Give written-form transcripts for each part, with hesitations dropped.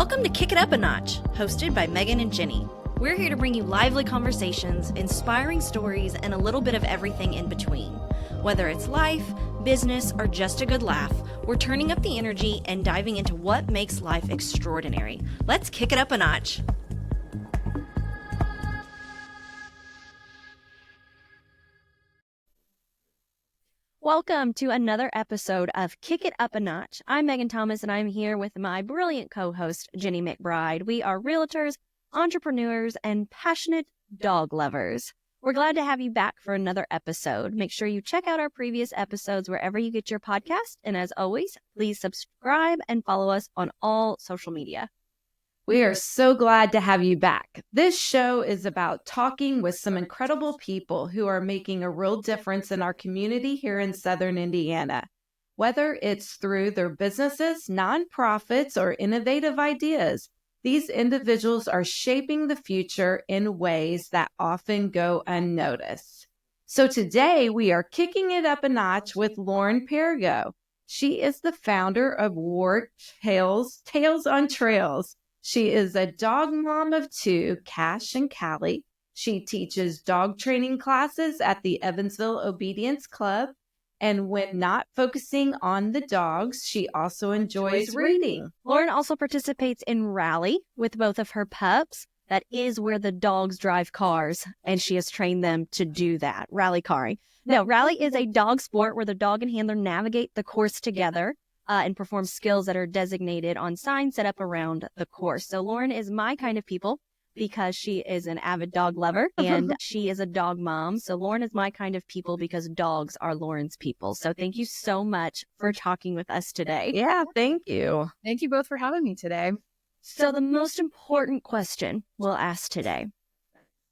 Welcome to Kick It Up a Notch, hosted by Megan and Jenny. We're here to bring you lively conversations, inspiring stories, and a little bit of everything in between. Whether it's life, business, or just a good laugh, we're turning up the energy and diving into what makes life extraordinary. Let's kick it up a notch. Welcome to another episode of Kick It Up a Notch. I'm Megan Thomas, and I'm here with my brilliant co-host, Jenny McBride. We are realtors, entrepreneurs, and passionate dog lovers. We're glad to have you back for another episode. Make sure you check out our previous episodes wherever you get your podcast. And as always, please subscribe and follow us on all social media. We are so glad to have you back. This show is about talking with some incredible people who are making a real difference in our community here in Southern Indiana. Whether it's through their businesses, nonprofits, or innovative ideas, these individuals are shaping the future in ways that often go unnoticed. So today we are kicking it up a notch with Lauren Perigo. She is the founder of Warrick Tales on Trails. She is a dog mom of two, Cash and Callie. She teaches dog training classes at the Evansville Obedience Club. And when not focusing on the dogs, she also enjoys reading. Lauren also participates in Rally with both of her pups. That is where the dogs drive cars, and she has trained them to do that, rally carring. Now, Rally is a dog sport where the dog and handler navigate the course together and perform skills that are designated on signs set up around the course. So Lauren is my kind of people because she is an avid dog lover and she is a dog mom. So Lauren is my kind of people because dogs are Lauren's people. So thank you so much for talking with us today. Yeah, thank you. Thank you both for having me today. So the most important question we'll ask today,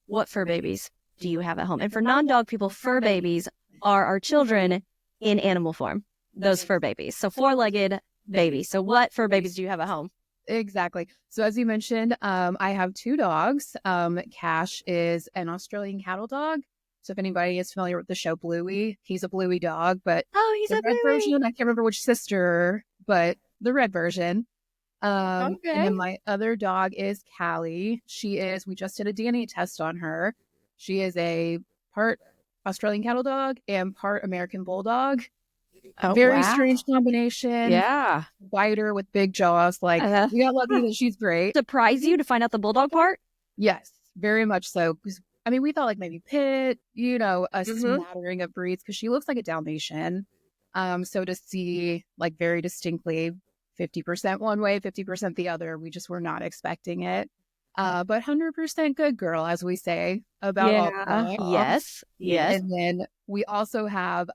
what fur babies do you have at home? And for non-dog people, fur babies are our children in animal form. Those fur babies. So four-legged babies. So what fur babies do you have at home? Exactly. So as you mentioned, I have two dogs. Cash is an Australian cattle dog. So if anybody is familiar with the show Bluey, he's a Bluey dog, but He's the a red Bluey version, I can't remember which sister, but the red version. And then my other dog is Callie. We just did a DNA test on her. She is a part Australian cattle dog and part American bulldog. Very strange combination. Yeah. Biter with big jaws. We got lucky that she's great. Surprise you to find out the bulldog part? Yes, very much so. I mean, we thought maybe pit, a smattering of breeds because she looks like a Dalmatian. So to see very distinctly 50% one way, 50% the other, we just were not expecting it. But 100% good girl, as we say about all dogs. Yes. And then we also have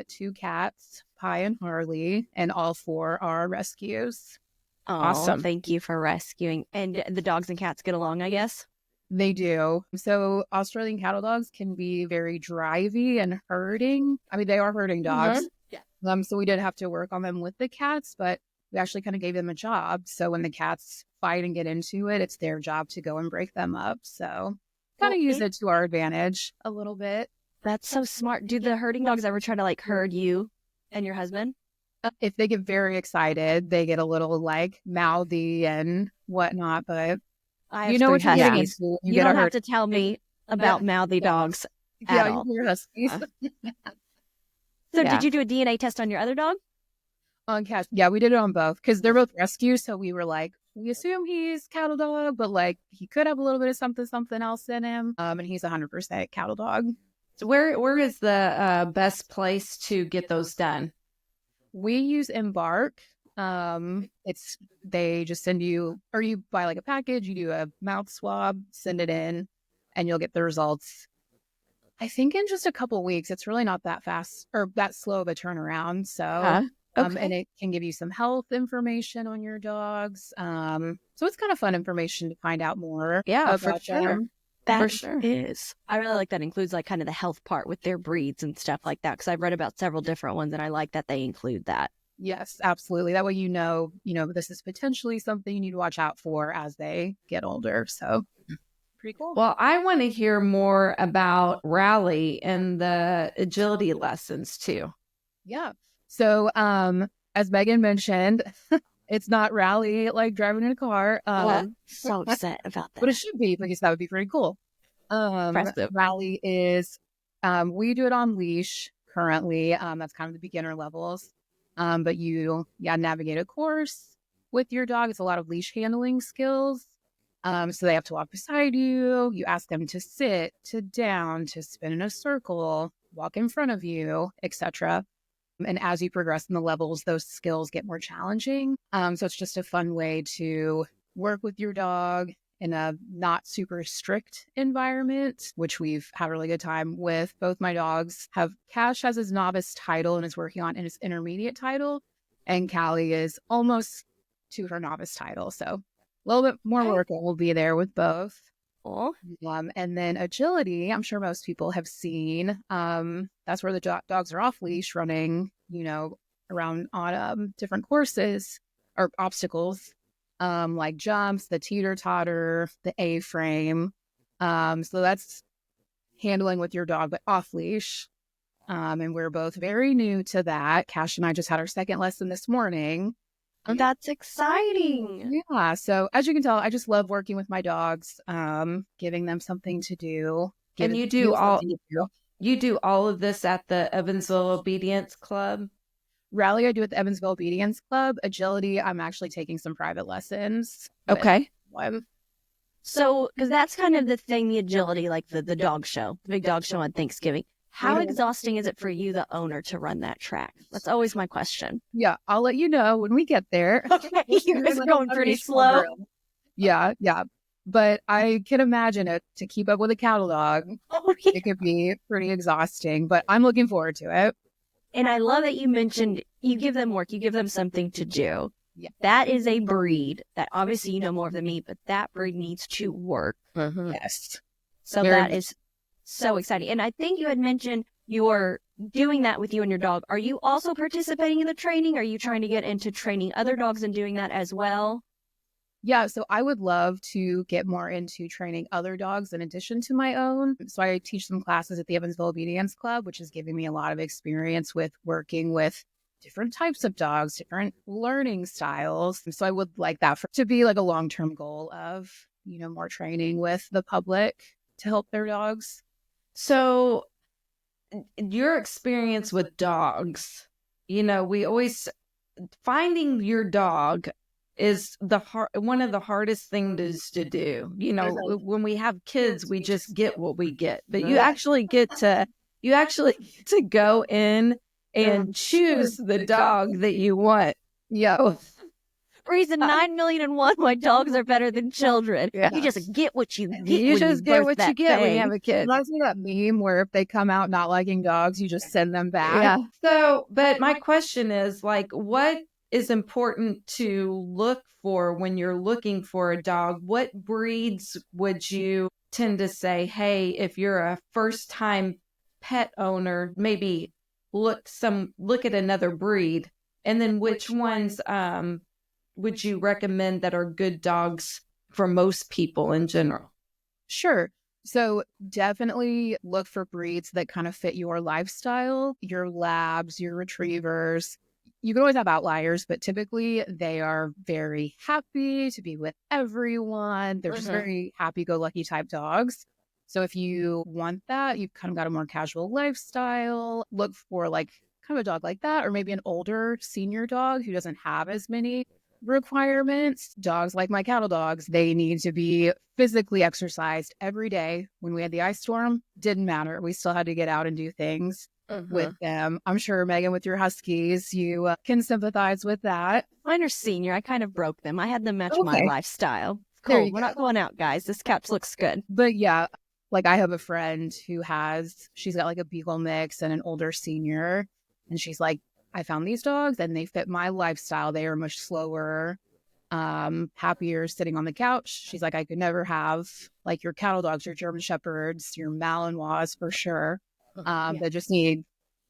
two cats, Pie and Harley, and all four are rescues. Awesome. Thank you for rescuing. And the dogs and cats get along, I guess? They do. So Australian cattle dogs can be very drivey and herding. I mean, they are herding dogs. Yeah. So we did have to work on them with the cats, but we actually kind of gave them a job. So when the cats fight and get into it, it's their job to go and break them up. So kind of use it to our advantage a little bit. That's so smart. Do the herding dogs ever try to herd you and your husband? If they get very excited, they get a little mouthy and whatnot. But you know what you're getting into. You don't have to tell me about mouthy dogs at all. You're huskies. So did you do a DNA test on your other dog? On Cash. Yeah, we did it on both because they're both rescues. So we were we assume he's cattle dog, but he could have a little bit of something else in him. And he's 100% cattle dog. So where is the best place to get those done? We use Embark. They just send you, or you buy a package, you do a mouth swab, send it in, and you'll get the results. I think in just a couple weeks. It's really not that fast or that slow of a turnaround. So, and it can give you some health information on your dogs. So it's kind of fun information to find out more. Yeah, for sure. Them. That is. I really like that includes kind of the health part with their breeds and stuff like that because I've read about several different ones and I like that they include that. Yes, absolutely. That way this is potentially something you need to watch out for as they get older. So pretty cool. Well, I want to hear more about Rally and the agility lessons too. Yeah. So as Megan mentioned, It's not Rally like driving in a car. I'm so upset about that. But it should be, because that would be pretty cool. Impressive. Rally is, we do it on leash currently. That's kind of the beginner levels. But you navigate a course with your dog. It's a lot of leash handling skills. So they have to walk beside you. You ask them to sit, to down, to spin in a circle, walk in front of you, etc. And as you progress in the levels, those skills get more challenging. So it's just a fun way to work with your dog in a not super strict environment, which we've had a really good time with. Both my dogs Cash has his novice title and is working on his intermediate title, and Callie is almost to her novice title. So a little bit more work will be there with both. Cool. And then agility, I'm sure most people have seen. That's where the dogs are off leash running, around on different courses or obstacles, like jumps, the teeter-totter, the A-frame. So that's handling with your dog, but off leash. And we're both very new to that. Cash and I just had our second lesson this morning. That's exciting. Yeah. So as you can tell, I just love working with my dogs, giving them something to do. And you do all of this at the Evansville Obedience Club? Rally, I do at the Evansville Obedience Club. Agility, I'm actually taking some private lessons. Okay. So, because that's kind of the thing, the agility, like the dog show, the big dog show on Thanksgiving. How exhausting is it for you, the owner, to run that track? That's always my question. Yeah, I'll let you know when we get there. Okay, you're going pretty slow. Yeah. But I can imagine it, to keep up with a cattle dog. Oh, yeah. It could be pretty exhausting, but I'm looking forward to it. And I love that you mentioned you give them work, you give them something to do. Yeah. That is a breed that obviously you know more than me, but that breed needs to work. Mm-hmm. Yes. So that is so exciting. And I think you had mentioned you're doing that with you and your dog. Are you also participating in the training? Are you trying to get into training other dogs and doing that as well? Yeah, so I would love to get more into training other dogs in addition to my own. So I teach some classes at the Evansville Obedience Club, which is giving me a lot of experience with working with different types of dogs, different learning styles. So I would like that to be like a long-term goal of, more training with the public to help their dogs. So your experience with dogs, we always finding your dog is one of the hardest things to do. When we have kids, we just get what we get, but you actually get to go in and choose the dog that you want. Yeah. Reason 9,000,001 why dogs are better than children. Yeah. You just get what you get. You just get what you get when you have a kid. Reminds me of that meme where if they come out not liking dogs, you just send them back. Yeah. So, but my question is, what is important to look for when you're looking for a dog? What breeds would you tend to say, hey, if you're a first-time pet owner, maybe look at another breed, and then which ones would you recommend that are good dogs for most people in general? Sure. So definitely look for breeds that kind of fit your lifestyle, your labs, your retrievers. You can always have outliers, but typically they are very happy to be with everyone. They're just very happy-go-lucky type dogs. So if you want that, you've kind of got a more casual lifestyle. Look for kind of a dog like that, or maybe an older senior dog who doesn't have as many requirements. Dogs like my cattle dogs, they need to be physically exercised every day. When we had the ice storm, didn't matter. We still had to get out and do things with them. I'm sure, Megan, with your Huskies, you can sympathize with that. Mine are senior. I kind of broke them. I had them match my lifestyle. Cool. We're not going out, guys. This couch looks good. But yeah, I have a friend who she's got a Beagle mix and an older senior. And she's like, I found these dogs and they fit my lifestyle. They are much slower, happier sitting on the couch. She's like, I could never have your cattle dogs, your German Shepherds, your Malinois for sure. That just need,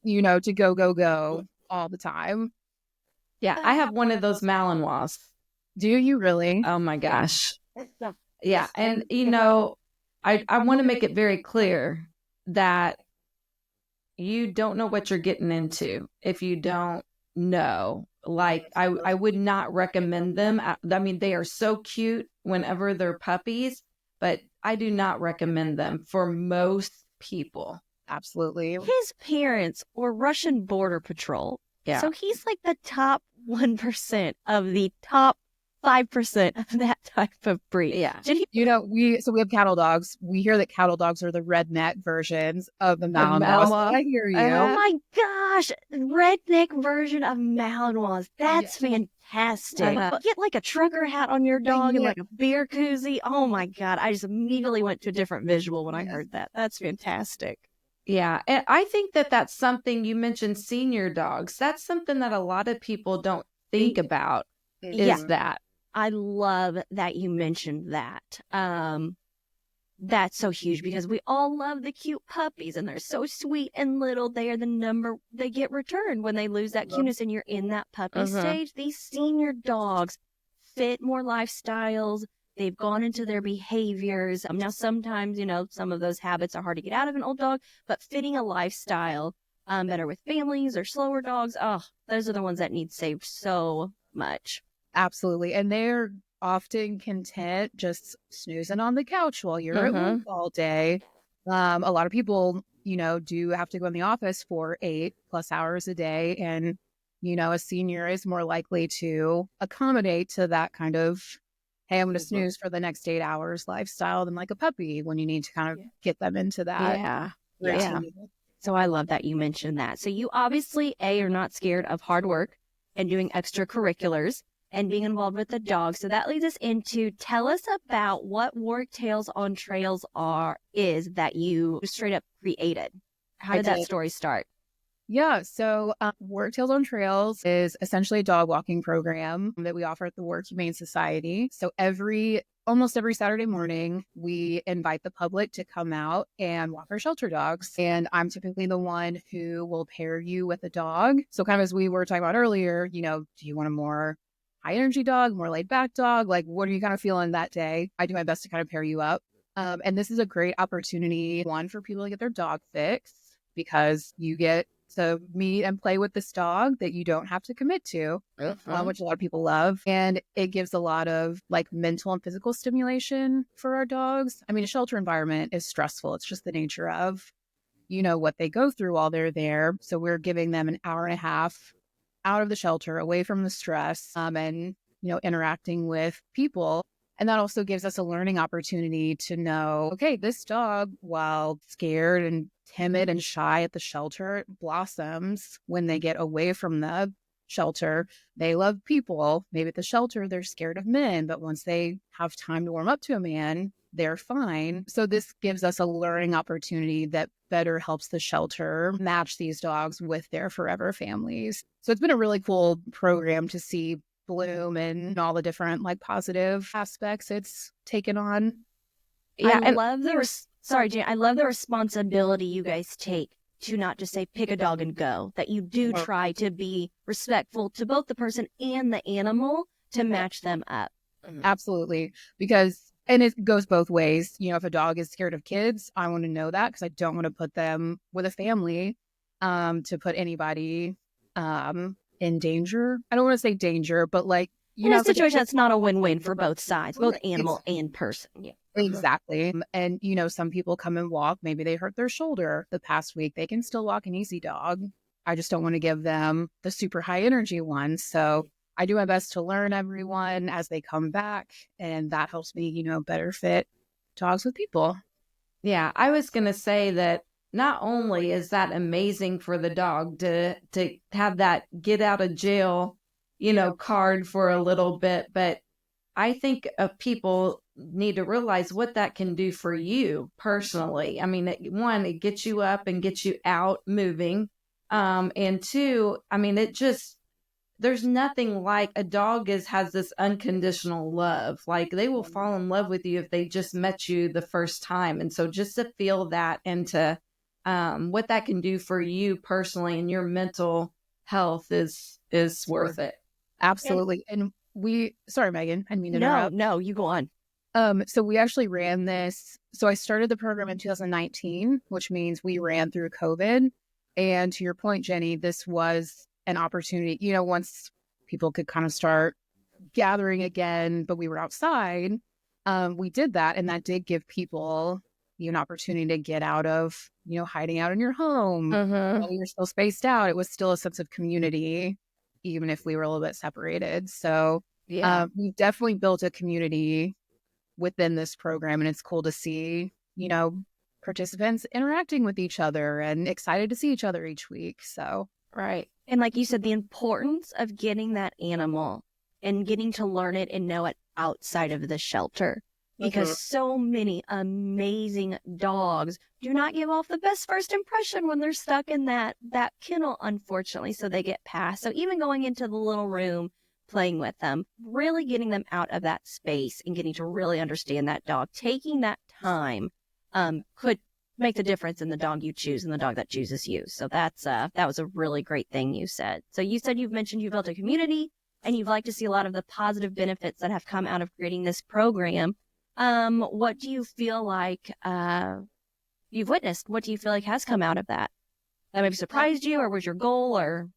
to go all the time. Yeah, I have one of those Malinois. Do you really? Oh my gosh. Yeah. And, I want to make it very clear that you don't know what you're getting into if you don't know. Like I would not recommend them. I mean, they are so cute whenever they're puppies, but I do not recommend them for most people. Absolutely. His parents were Russian border patrol. Yeah. So he's like the top 1% of the top 5% of that type of breed. Yeah. You know, we have cattle dogs. We hear that cattle dogs are the redneck versions of the Malinois. I hear you. Oh my gosh, redneck version of Malinois. That's fantastic. Get like a trucker hat on your dog and like a beer koozie. Oh my God, I just immediately went to a different visual when I heard that. That's fantastic. Yeah, and I think that that's something you mentioned, senior dogs. That's something that a lot of people don't think about. Is that I love that you mentioned that. That's so huge because we all love the cute puppies and they're so sweet and little. They are the number they get returned when they lose that cuteness and you're in that puppy stage. These senior dogs fit more lifestyles. They've gone into their behaviors. Now, sometimes, you know, some of those habits are hard to get out of an old dog, but fitting a lifestyle better with families or slower dogs. Oh, those are the ones that need saved so much. Absolutely. And they're often content just snoozing on the couch while you're at work all day. A lot of people, you know, do have to go in the office for 8+ hours a day. And, you know, a senior is more likely to accommodate to that kind of, hey, I'm going to snooze for the next 8 hours lifestyle than like a puppy when you need to kind of get them into that. Yeah. So I love that you mentioned that. So you obviously, are not scared of hard work and doing extracurriculars and being involved with the dog. So that leads us into, tell us about what Warrick Tales on Trails is that you straight up created. How did that story start? Yeah, so Warrick Tales on Trails is essentially a dog walking program that we offer at the Warrick Humane Society. So almost every Saturday morning, we invite the public to come out and walk our shelter dogs. And I'm typically the one who will pair you with a dog. So kind of as we were talking about earlier, you know, do you want a more high energy dog, more laid back dog? Like, what are you kind of feeling that day? I do my best to kind of pair you up. And this is a great opportunity, one, for people to get their dog fixed because you get to meet and play with this dog that you don't have to commit to, which a lot of people love. And it gives a lot of like mental and physical stimulation for our dogs. I mean, a shelter environment is stressful. It's just the nature of, you know, what they go through while they're there. So we're giving them an hour and a half out of the shelter, away from the stress, and, you know, interacting with people. And that also gives us a learning opportunity to know, okay, this dog, while scared and timid and shy at the shelter, blossoms when they get away from the shelter. They love people. Maybe at the shelter, they're scared of men, but once they have time to warm up to a man, they're fine. So this gives us a learning opportunity that better helps the shelter match these dogs with their forever families. So it's been a really cool program to see bloom and all the different like positive aspects it's taken on. Yeah, I love sorry, Jane. I love the responsibility you guys take to not just say pick a dog and go, that you do try to be respectful to both the person and the animal to match them up. Absolutely. And it goes both ways. You know, if a dog is scared of kids, I want to know that because I don't want to put them with a family to put anybody in danger. I don't want to say danger, but like, in a situation that's not a win-win for both sides, both animal and person. Yeah. Exactly. And, you know, some people come and walk. Maybe they hurt their shoulder the past week. They can still walk an easy dog. I just don't want to give them the super high energy one. So I do my best to learn everyone as they come back. And that helps me, you know, better fit dogs with people. Yeah, I was going to say that not only is that amazing for the dog to have that get out of jail, you know, card for a little bit, but I think people need to realize what that can do for you personally. I mean, it gets you up and gets you out moving. And two, I mean, there's nothing like a dog has this unconditional love. Like they will fall in love with you if they just met you the first time. And so just to feel that and to what that can do for you personally and your mental health is worth it. Absolutely. And sorry, Megan, I didn't mean to interrupt. No, you go on. So we actually ran this. So I started the program in 2019, which means we ran through COVID. And to your point, Jenny, this was an opportunity, you know, once people could kind of start gathering again, but we were outside. We did that, and that did give people an opportunity to get out of, hiding out in your home. While we were still spaced out, it was still a sense of community, even if we were a little bit separated. So we've definitely built a community within this program, and it's cool to see, participants interacting with each other and excited to see each other each week. So, right. And like you said, the importance of getting that animal and getting to learn it and know it outside of the shelter. Because so many amazing dogs do not give off the best first impression when they're stuck in that kennel, unfortunately, so they get past. So even going into the little room, playing with them, really getting them out of that space and getting to really understand that dog, taking that time could make the difference in the dog you choose and the dog that chooses you. So that was a really great thing you said. So you said you've mentioned you built a community and you'd like to see a lot of the positive benefits that have come out of creating this program. What do you feel like you've witnessed? What do you feel like has come out of that? That maybe surprised you, or was your goal? Or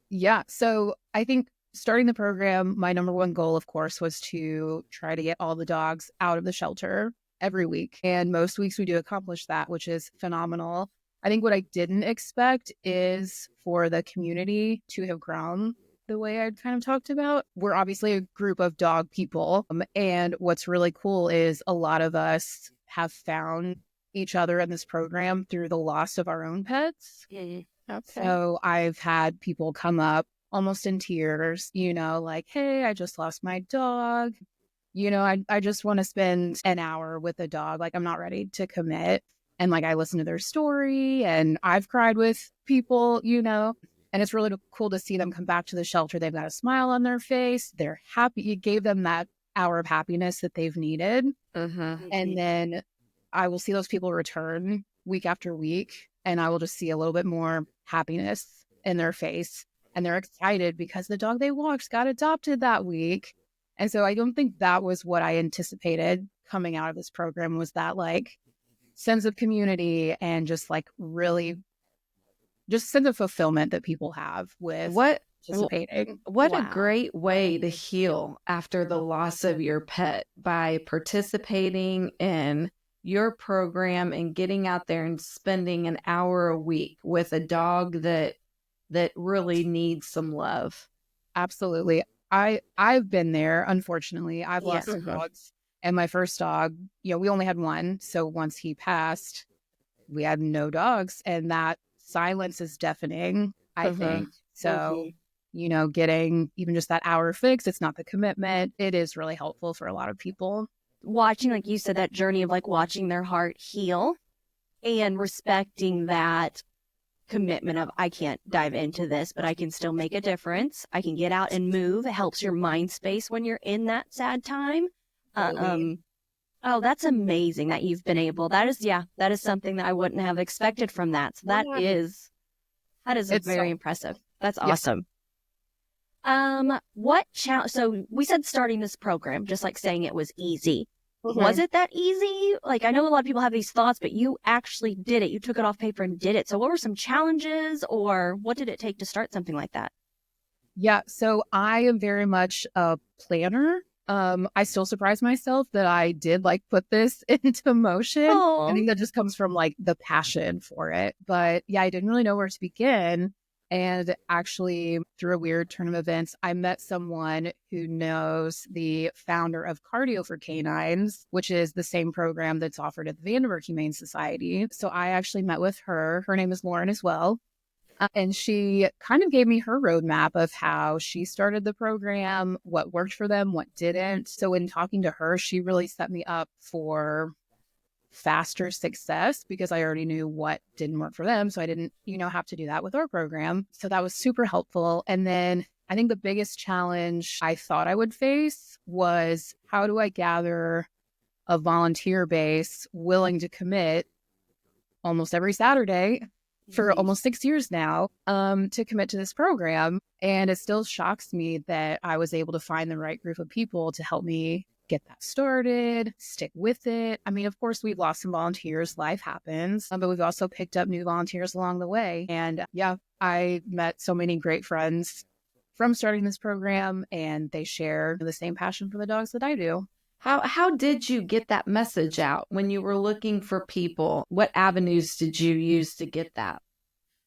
yeah, so I think starting the program, my number one goal, of course, was to try to get all the dogs out of the shelter every week. And most weeks we do accomplish that, which is phenomenal. I think what I didn't expect is for the community to have grown the way I'd kind of talked about. We're obviously a group of dog people. And what's really cool is a lot of us have found each other in this program through the loss of our own pets. Okay. So I've had people come up almost in tears, like, hey, I just lost my dog. I just want to spend an hour with a dog. Like, I'm not ready to commit. And like, I listen to their story and I've cried with people, and it's really cool to see them come back to the shelter. They've got a smile on their face. They're happy. You gave them that hour of happiness that they've needed. And then I will see those people return week after week, and I will just see a little bit more happiness in their face. And they're excited because the dog they walked got adopted that week. And so I don't think that was what I anticipated coming out of this program, was that like sense of community and just like really just sense of fulfillment that people have with participating. What a great way to heal after the loss of your pet, by participating in your program and getting out there and spending an hour a week with a dog that really needs some love. Absolutely. I've been there. Unfortunately, I've lost dogs, and my first dog, we only had one. So once he passed, we had no dogs, and that silence is deafening, I think. So, getting even just that hour fix, it's not the commitment. It is really helpful for a lot of people. Watching, like you said, that journey of like watching their heart heal and respecting that commitment of, I can't dive into this, but I can still make a difference. I can get out and move. It helps your mind space when you're in that sad time. Oh, that's amazing that you've been able. That is something that I wouldn't have expected from that. So that is very impressive. That's awesome. What challenge? So we said starting this program, just like saying it was easy. Was it that easy? Like, I know a lot of people have these thoughts, but you actually did it. You took it off paper and did it. So what were some challenges, or what did it take to start something like that? Yeah, so I am very much a planner. I still surprise myself that I did like put this into motion. I think that just comes from like the passion for it. But yeah, I didn't really know where to begin. And actually, through a weird turn of events, I met someone who knows the founder of Cardio for Canines, which is the same program that's offered at the Vanderbilt Humane Society. So I actually met with her. Her name is Lauren as well. And she kind of gave me her roadmap of how she started the program, what worked for them, what didn't. So in talking to her, she really set me up for faster success because I already knew what didn't work for them. So I didn't, have to do that with our program. So that was super helpful. And then I think the biggest challenge I thought I would face was, how do I gather a volunteer base willing to commit almost every Saturday for almost 6 years now, to commit to this program. And it still shocks me that I was able to find the right group of people to help me get that started, stick with it. I mean, of course, we've lost some volunteers. Life happens, but we've also picked up new volunteers along the way. And yeah, I met so many great friends from starting this program, and they share the same passion for the dogs that I do. How did you get that message out when you were looking for people? What avenues did you use to get that?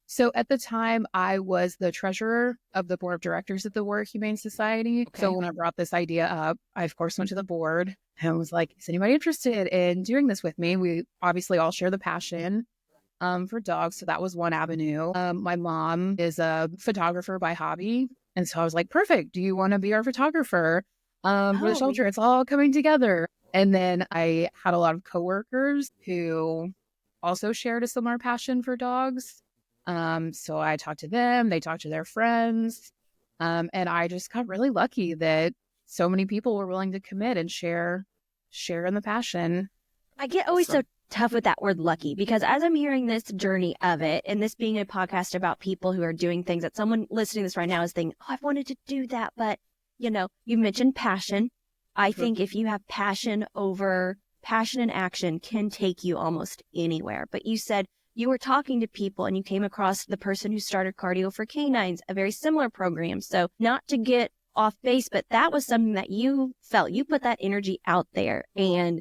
So at the time, I was the treasurer of the board of directors at the Warrick Humane Society. Okay. So when I brought this idea up, I, of course, went to the board and was like, is anybody interested in doing this with me? We obviously all share the passion for dogs. So that was one avenue. My mom is a photographer by hobby. And so I was like, perfect. Do you want to be our photographer for the shelter? It's all coming together. And then I had a lot of coworkers who also shared a similar passion for dogs. So I talked to them, they talked to their friends. And I just got really lucky that so many people were willing to commit and share in the passion. I get always so tough with that word lucky, because as I'm hearing this journey of it, and this being a podcast about people who are doing things that someone listening to this right now is thinking, oh, I've wanted to do that. But, you mentioned passion. I think if you have passion and action can take you almost anywhere. But you said you were talking to people and you came across the person who started Cardio for Canines, a very similar program. So not to get off base, but that was something that you felt, you put that energy out there and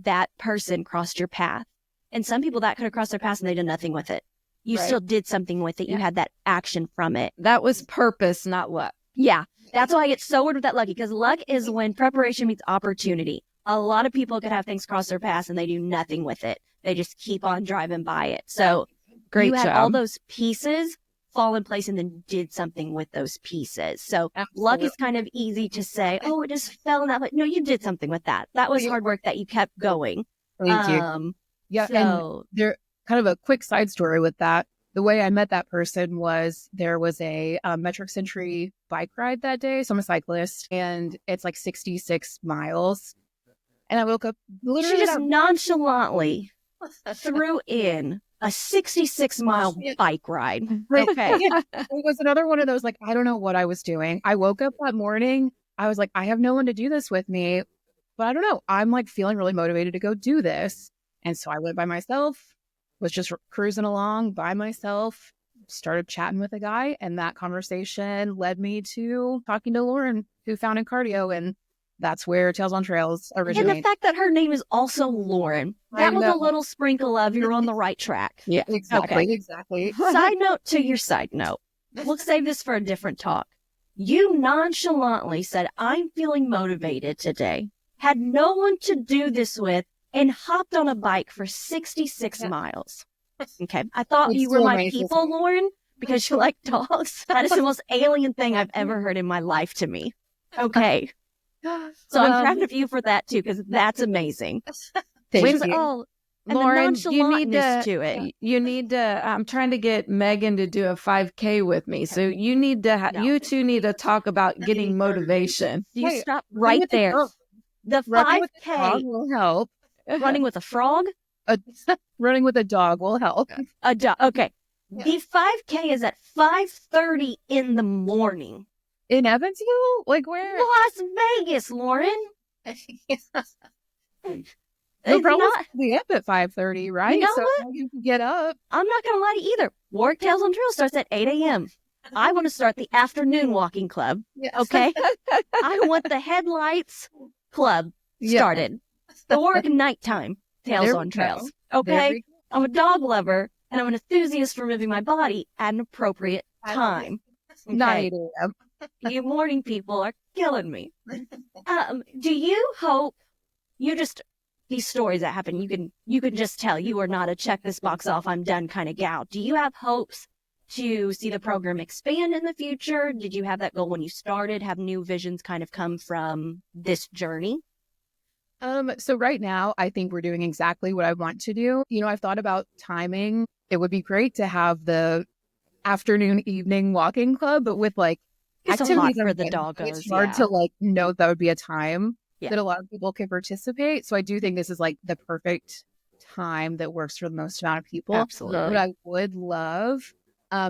that person crossed your path. And some people that could have crossed their path and they did nothing with it. You still did something with it. You had that action from it. That was purpose, not luck. Yeah. That's why I get so weird with that lucky, because luck is when preparation meets opportunity. A lot of people could have things cross their path and they do nothing with it. They just keep on driving by it. So Great you had job. all those pieces fall in place and then did something with those pieces. So luck is kind of easy to say, oh, it just fell in that. But no, you did something with that. That was hard work that you kept going. Thank you. Yeah. So, and there kind of a quick side story with that. The way I met that person was there was a metric century bike ride that day. So I'm a cyclist and it's like 66 miles. And I woke up literally. She just nonchalantly threw in a 66-mile bike ride. Okay. It was another one of those, like, I don't know what I was doing. I woke up that morning. I was like, I have no one to do this with me, but I don't know. I'm like feeling really motivated to go do this. And so I went by myself, was just cruising along by myself, started chatting with a guy. And that conversation led me to talking to Lauren, who founded Cardio. And that's where Tales on Trails originated. And the fact that her name is also Lauren, that was a little sprinkle of you're on the right track. Yeah, exactly. Okay. Exactly. Side note to your side note. We'll save this for a different talk. You nonchalantly said, I'm feeling motivated today, had no one to do this with, and hopped on a bike for 66 miles. Okay. I thought you were my people, Lauren, because you like dogs. That is the most alien thing I've ever heard in my life to me. Okay. So I'm proud of you for that too, because that's amazing. Thank you. Lauren, you need to it. You need to. I'm trying to get Megan to do a 5K with me, so you need to. You two need to talk about getting motivation. You stop right there. The 5K will help. Running with a frog. Running with a dog will help. A dog. Okay. Yeah. The 5K is at 5:30 in the morning. In Evansville? Like where? Las Vegas, Lauren. We'll probably be up at 5:30, right? You know so what? You can get up. I'm not going to lie to you either. Warrick Tales on Trail starts at 8 a.m. I want to start the afternoon walking club. Yes. Okay? I want the headlights club started. The Warrick nighttime Tales on Trails. Okay? I'm a dog lover, and I'm an enthusiast for moving my body at an appropriate time. Okay? 9 a.m. You morning people are killing me. Do you hope these stories that happen, you can just tell you are not a check this box off, I'm done kind of gal. Do you have hopes to see the program expand in the future? Did you have that goal when you started? Have new visions kind of come from this journey? So right now, I think we're doing exactly what I want to do. I've thought about timing. It would be great to have the afternoon, evening walking club, but with like it's activities for the doggos. It's hard to know that would be a time that a lot of people can participate. So I do think this is like the perfect time that works for the most amount of people. Absolutely. What I would love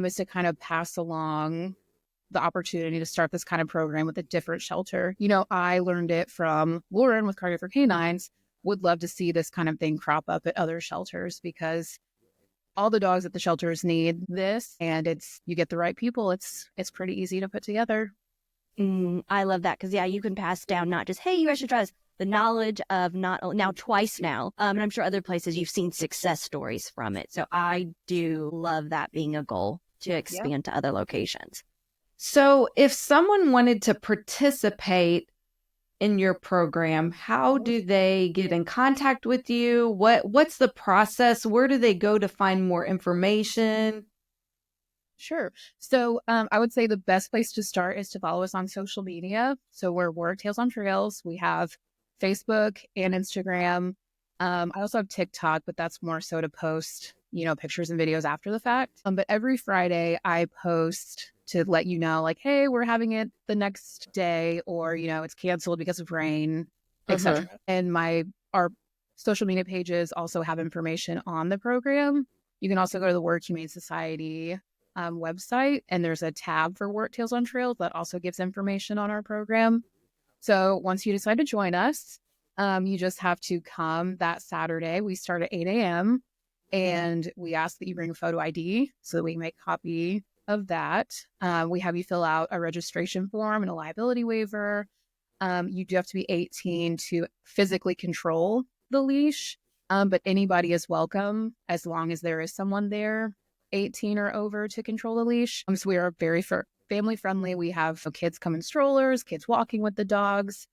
is to kind of pass along the opportunity to start this kind of program with a different shelter. I learned it from Lauren with Cardio for Canines. Would love to see this kind of thing crop up at other shelters, because all the dogs at the shelters need this, and you get the right people. It's pretty easy to put together. I love that because, you can pass down not just, hey, you guys should try this, the knowledge of now twice now. And I'm sure other places you've seen success stories from it. So I do love that being a goal to expand to other locations. So if someone wanted to participate in your program, how do they get in contact with you? What's the process? Where do they go to find more information? Sure. So I would say the best place to start is to follow us on social media. So we're Warrick Tails on Trails. We have Facebook and Instagram. I also have TikTok, but that's more so to post, pictures and videos after the fact. But every Friday I post to let you know, like, hey, we're having it the next day, or, it's canceled because of rain, etc. And our social media pages also have information on the program. You can also go to the Warrick Humane Society website, and there's a tab for Warrick Tails on Trails that also gives information on our program. So once you decide to join us, you just have to come that Saturday. We start at 8 a.m. and we ask that you bring a photo ID so that we can make a copy of that. We have you fill out a registration form and a liability waiver. You do have to be 18 to physically control the leash, but anybody is welcome as long as there is someone there 18 or over to control the leash. So we are very family friendly. We have kids come in strollers, kids walking with the dogs.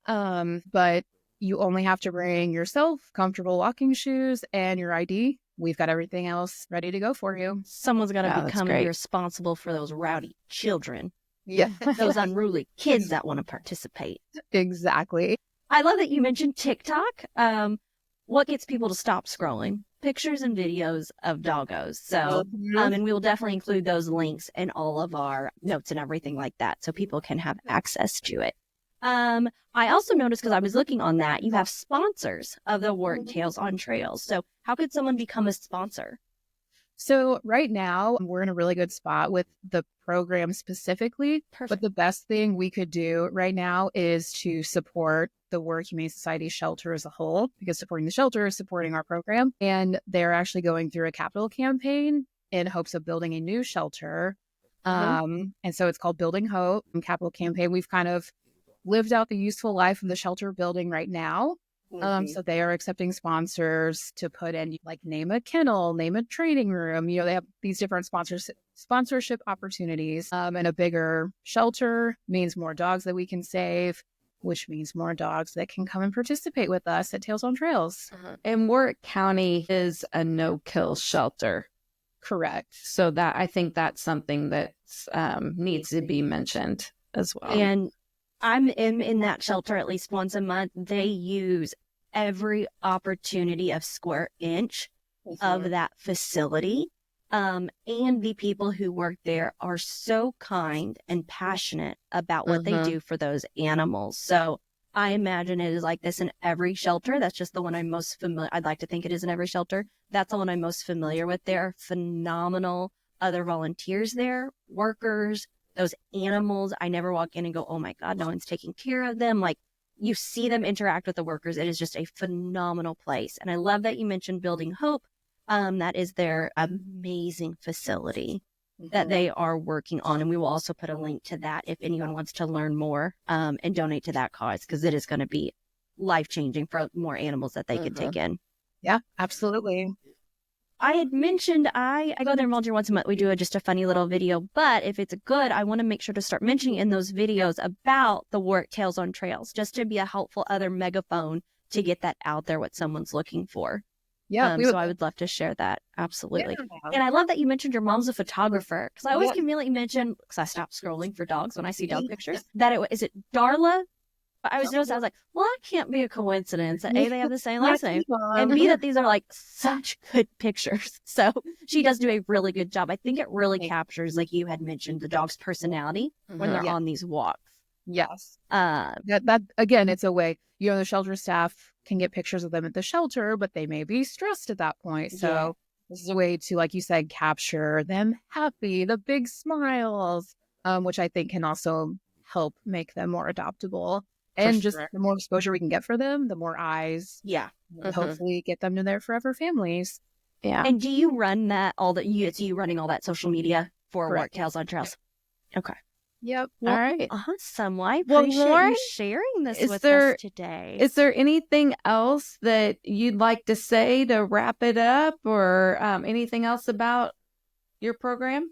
But you only have to bring yourself, comfortable walking shoes, and your ID. We've got everything else ready to go for you. Someone's got to become responsible for those rowdy children. Yeah. Those unruly kids that want to participate. Exactly. I love that you mentioned TikTok. What gets people to stop scrolling? Pictures and videos of doggos. So, and we will definitely include those links in all of our notes and everything like that, so people can have access to it. I also noticed, because I was looking on that, you have sponsors of the Warrick Tails on Trails. So how could someone become a sponsor? So right now we're in a really good spot with the program specifically. Perfect. But the best thing we could do right now is to support the Warrick Humane Society shelter as a whole, because supporting the shelter is supporting our program. And they're actually going through a capital campaign in hopes of building a new shelter. And so it's called Building Hope Capital Campaign. We've kind of lived out the useful life of the shelter building right now. So they are accepting sponsors to put in, like, name a kennel, name a training room. They have these different sponsorship opportunities. And a bigger shelter means more dogs that we can save, which means more dogs that can come and participate with us at Tails on Trails. And Warrick County is a no-kill shelter. Correct. So that, I think that's something that needs to be mentioned as well. And I'm in that shelter at least once a month. They use every opportunity of square inch of that facility. And the people who work there are so kind and passionate about what they do for those animals. So I imagine it is like this in every shelter. That's just the one I'm most familiar. I'd like to think it is in every shelter. That's the one I'm most familiar with. There are phenomenal other volunteers there, workers, those animals. I never walk in and go, oh my God, no one's taking care of them. Like, you see them interact with the workers. It is just a phenomenal place. And I love that you mentioned Building Hope. That is their amazing facility that they are working on. And we will also put a link to that if anyone wants to learn more and donate to that cause, because it is going to be life-changing for more animals that they can take in. Yeah, absolutely. I had mentioned I go there and volunteer once a month. We do just a funny little video, but if it's good, I want to make sure to start mentioning in those videos about the Warrick Tails on Trails, just to be a helpful other megaphone to get that out there, what someone's looking for. Yeah. So I would love to share that. Absolutely. Yeah. And I love that you mentioned your mom's a photographer, because I always conveniently mention, because I stop scrolling for dogs when I see dog pictures, that is it Darla? I was noticing, I was like, well, that can't be a coincidence that A, they have the same last name, and B, that these are like such good pictures. So she does do a really good job. I think it really captures, like you had mentioned, the dog's personality when they're on these walks. Yes. That again, it's a way, the shelter staff can get pictures of them at the shelter, but they may be stressed at that point. So this is a way to, like you said, capture them happy, the big smiles, which I think can also help make them more adoptable. And the more exposure we can get for them, the more eyes, hopefully get them to their forever families. Yeah. And do you run that it's you running all that social media for Correct. Warrick Tales on Trails? Okay. Yep. Well, All right. awesome. Well, I Well, appreciate Lauren, you sharing this is with there- us today. Is there anything else that you'd like to say to wrap it up, or anything else about your program?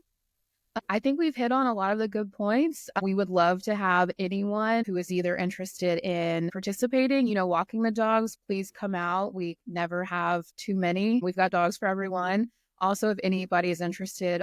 I think we've hit on a lot of the good points. We would love to have anyone who is either interested in participating, walking the dogs, please come out. We never have too many. We've got dogs for everyone. Also, if anybody is interested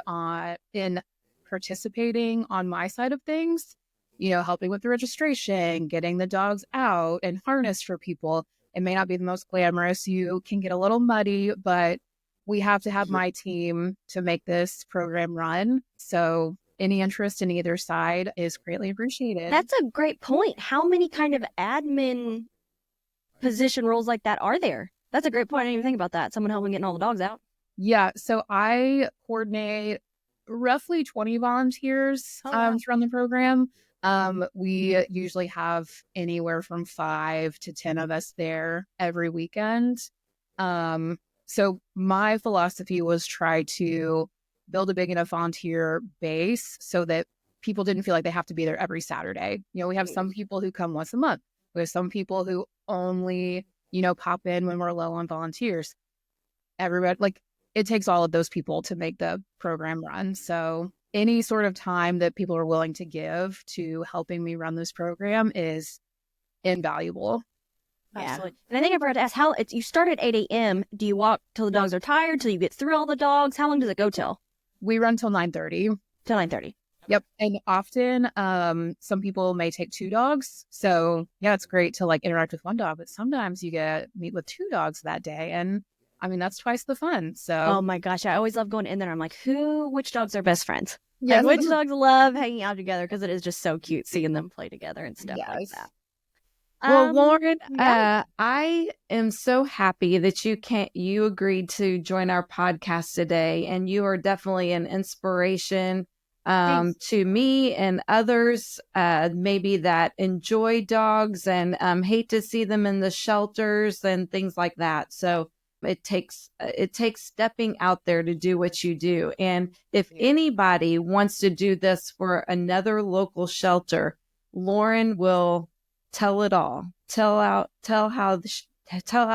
in participating on my side of things, helping with the registration, getting the dogs out and harnessed for people. It may not be the most glamorous. You can get a little muddy, but we have to have my team to make this program run. So any interest in either side is greatly appreciated. That's a great point. How many kind of admin position roles like that are there? That's a great point. I didn't even think about that. Someone helping getting all the dogs out. Yeah. So I coordinate roughly 20 volunteers to run the program. We usually have anywhere from 5 to 10 of us there every weekend. So my philosophy was try to build a big enough volunteer base so that people didn't feel like they have to be there every Saturday. We have some people who come once a month. We have some people who only, pop in when we're low on volunteers. Everybody, it takes all of those people to make the program run. So any sort of time that people are willing to give to helping me run this program is invaluable. Absolutely. And I think I forgot to ask, you start at 8 a.m. Do you walk till the dogs are tired, till you get through all the dogs? How long does it go till? We run till 9:30. Till 9:30. Yep. And often some people may take 2 dogs. So yeah, it's great to interact with one dog, but sometimes you meet with 2 dogs that day. And I mean, that's twice the fun. So oh my gosh, I always love going in there. I'm like, which dogs are best friends? Yes. Which dogs love hanging out together, because it is just so cute seeing them play together and stuff like that. Well, Lauren, yeah. I am so happy that you agreed to join our podcast today, and you are definitely an inspiration to me and others, maybe that enjoy dogs and hate to see them in the shelters and things like that. So it takes stepping out there to do what you do. And if anybody wants to do this for another local shelter, Lauren will tell it all. Tell how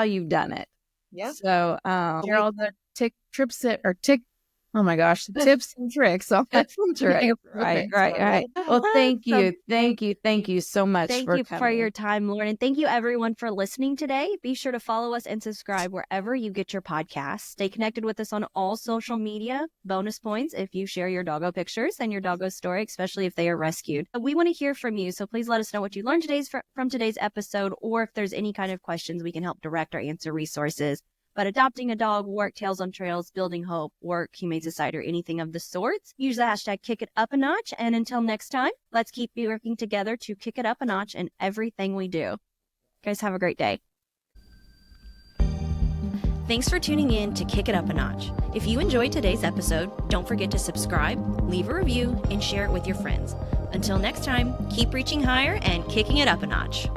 you've done it. Yeah. So share all the tips and tricks. Right. Well, thank you so much. Thank you for your time, Lauren, and thank you everyone for listening today. Be sure to follow us and subscribe wherever you get your podcasts. Stay connected with us on all social media. Bonus points if you share your doggo pictures and your doggo story, especially if they are rescued. We want to hear from you, so please let us know what you learned from today's episode, or if there's any kind of questions we can help direct or answer resources. But adopting a dog, Warrick Tales on Trails, Building Hope, Warrick Humane Society, or anything of the sorts, use the hashtag #KickItUpANotch. And until next time, let's keep working together to kick it up a notch in everything we do. Guys, have a great day. Thanks for tuning in to Kick It Up a Notch. If you enjoyed today's episode, don't forget to subscribe, leave a review, and share it with your friends. Until next time, keep reaching higher and kicking it up a notch.